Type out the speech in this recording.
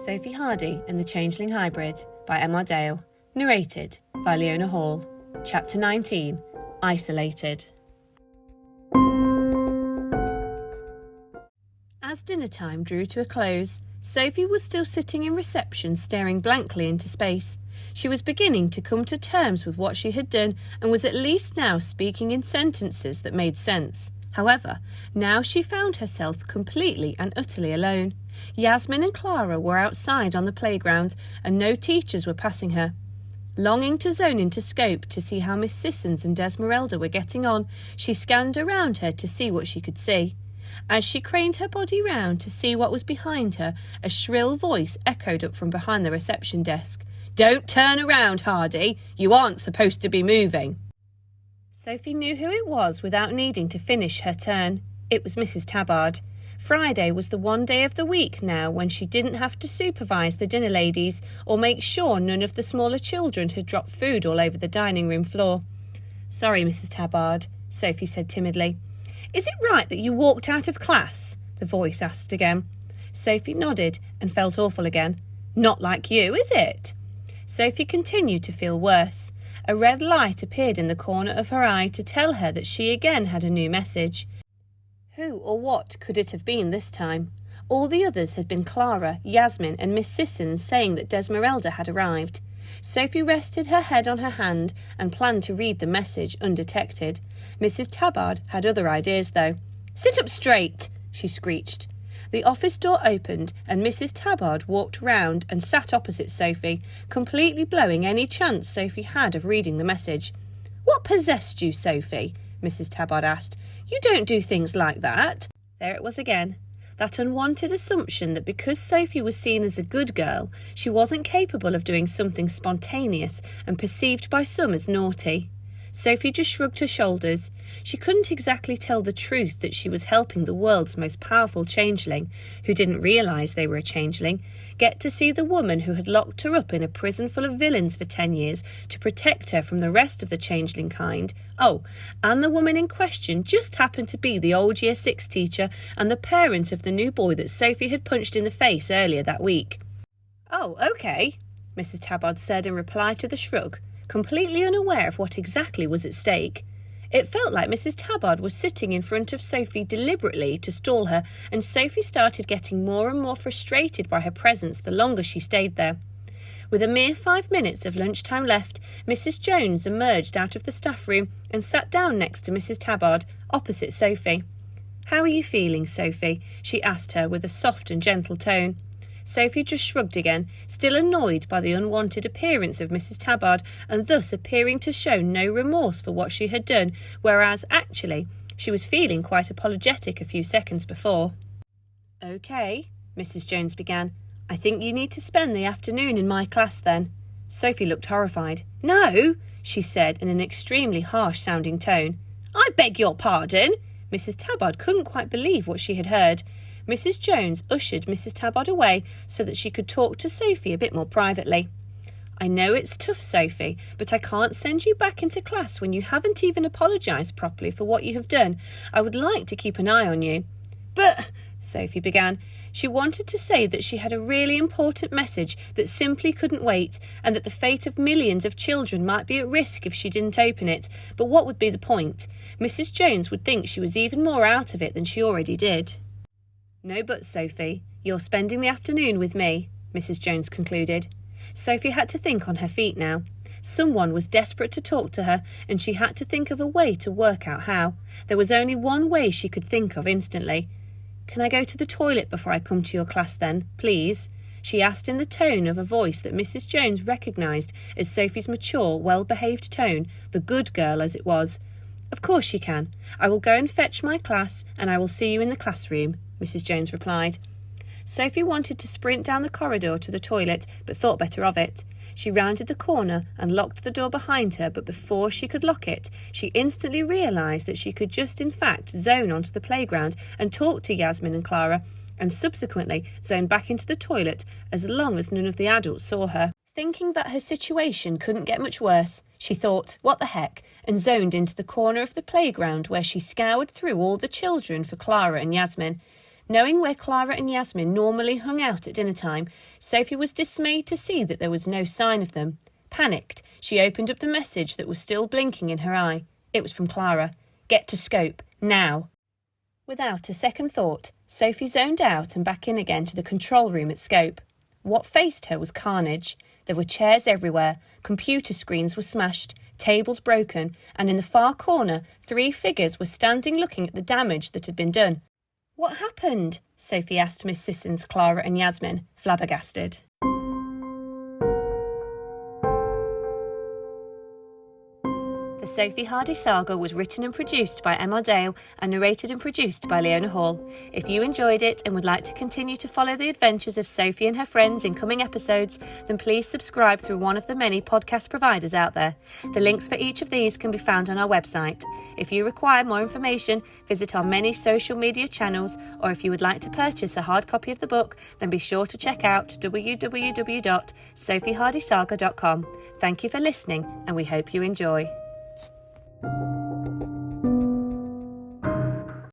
Sophie Hardy and the Changeling Hybrid by M.R. Dale. Narrated by Leona Hall. Chapter 19. Isolated. As dinner time drew to a close, Sophie was still sitting in reception staring blankly into space. She was beginning to come to terms with what she had done and was at least now speaking in sentences that made sense. However, now she found herself completely and utterly alone. Yasmin and Clara were outside on the playground and no teachers were passing her. Longing to zone into scope to see how Miss Sissons and Desmeralda were getting on, she scanned around her to see what she could see. As she craned her body round to see what was behind her, a shrill voice echoed up from behind the reception desk. "Don't turn around, Hardy. You aren't supposed to be moving." Sophie knew who it was without needing to finish her turn. It was Mrs. Tabard. Friday was the one day of the week now when she didn't have to supervise the dinner ladies or make sure none of the smaller children had dropped food all over the dining room floor. "Sorry, Mrs. Tabard," Sophie said timidly. "Is it right that you walked out of class?" the voice asked again. Sophie nodded and felt awful again. "Not like you, is it?" Sophie continued to feel worse. A red light appeared in the corner of her eye to tell her that she again had a new message. Who or what could it have been this time? All the others had been Clara, Yasmin and Miss Sissons saying that Desmeralda had arrived. Sophie rested her head on her hand and planned to read the message undetected. Mrs. Tabard had other ideas though. "Sit up straight," she screeched. The office door opened and Mrs. Tabard walked round and sat opposite Sophie, completely blowing any chance Sophie had of reading the message. "What possessed you, Sophie?" Mrs. Tabard asked. "You don't do things like that." There it was again. That unwanted assumption that because Sophie was seen as a good girl, she wasn't capable of doing something spontaneous and perceived by some as naughty. Sophie just shrugged her shoulders. She couldn't exactly tell the truth that she was helping the world's most powerful changeling, who didn't realise they were a changeling, get to see the woman who had locked her up in a prison full of villains for 10 years to protect her from the rest of the changeling kind. Oh, and the woman in question just happened to be the old Year 6 teacher and the parent of the new boy that Sophie had punched in the face earlier that week. "Oh, OK," Mrs. Tabard said in reply to the shrug, completely unaware of what exactly was at stake. It felt like Mrs. Tabard was sitting in front of Sophie deliberately to stall her, and Sophie started getting more and more frustrated by her presence the longer she stayed there. With a mere 5 minutes of lunchtime left, Mrs. Jones emerged out of the staff room and sat down next to Mrs. Tabard, opposite Sophie. "How are you feeling, Sophie?" she asked her with a soft and gentle tone. Sophie just shrugged again, still annoyed by the unwanted appearance of Mrs. Tabard and thus appearing to show no remorse for what she had done, whereas, actually, she was feeling quite apologetic a few seconds before. "OK," Mrs. Jones began. "I think you need to spend the afternoon in my class then." Sophie looked horrified. "No," she said in an extremely harsh-sounding tone. "I beg your pardon." Mrs. Tabard couldn't quite believe what she had heard. Mrs. Jones ushered Mrs. Tabard away so that she could talk to Sophie a bit more privately. "I know it's tough, Sophie, but I can't send you back into class when you haven't even apologised properly for what you have done. I would like to keep an eye on you." "But," Sophie began. She wanted to say that she had a really important message that simply couldn't wait and that the fate of millions of children might be at risk if she didn't open it. But what would be the point? Mrs. Jones would think she was even more out of it than she already did. "No buts, Sophie. You're spending the afternoon with me," Mrs. Jones concluded. Sophie had to think on her feet now. Someone was desperate to talk to her, and she had to think of a way to work out how. There was only one way she could think of instantly. "Can I go to the toilet before I come to your class then, please?" she asked in the tone of a voice that Mrs. Jones recognised as Sophie's mature, well-behaved tone, the good girl as it was. "Of course you can. I will go and fetch my class, and I will see you in the classroom," Mrs. Jones replied. Sophie wanted to sprint down the corridor to the toilet, but thought better of it. She rounded the corner and locked the door behind her, but before she could lock it, she instantly realised that she could just in fact zone onto the playground and talk to Yasmin and Clara, and subsequently zone back into the toilet as long as none of the adults saw her. Thinking that her situation couldn't get much worse, she thought, "What the heck?" and zoned into the corner of the playground where she scoured through all the children for Clara and Yasmin. Knowing where Clara and Yasmin normally hung out at dinner time, Sophie was dismayed to see that there was no sign of them. Panicked, she opened up the message that was still blinking in her eye. It was from Clara. "Get to Scope, now." Without a second thought, Sophie zoned out and back in again to the control room at Scope. What faced her was carnage. There were chairs everywhere, computer screens were smashed, tables broken, and in the far corner, 3 figures were standing looking at the damage that had been done. "What happened?" Sophie asked Miss Sissons, Clara and Yasmin, flabbergasted. The Sophie Hardy Saga was written and produced by Emma Dale and narrated and produced by Leona Hall. If you enjoyed it and would like to continue to follow the adventures of Sophie and her friends in coming episodes, then please subscribe through one of the many podcast providers out there. The links for each of these can be found on our website. If you require more information, visit our many social media channels, or if you would like to purchase a hard copy of the book, then be sure to check out www.sophiehardysaga.com. Thank you for listening, and we hope you enjoy.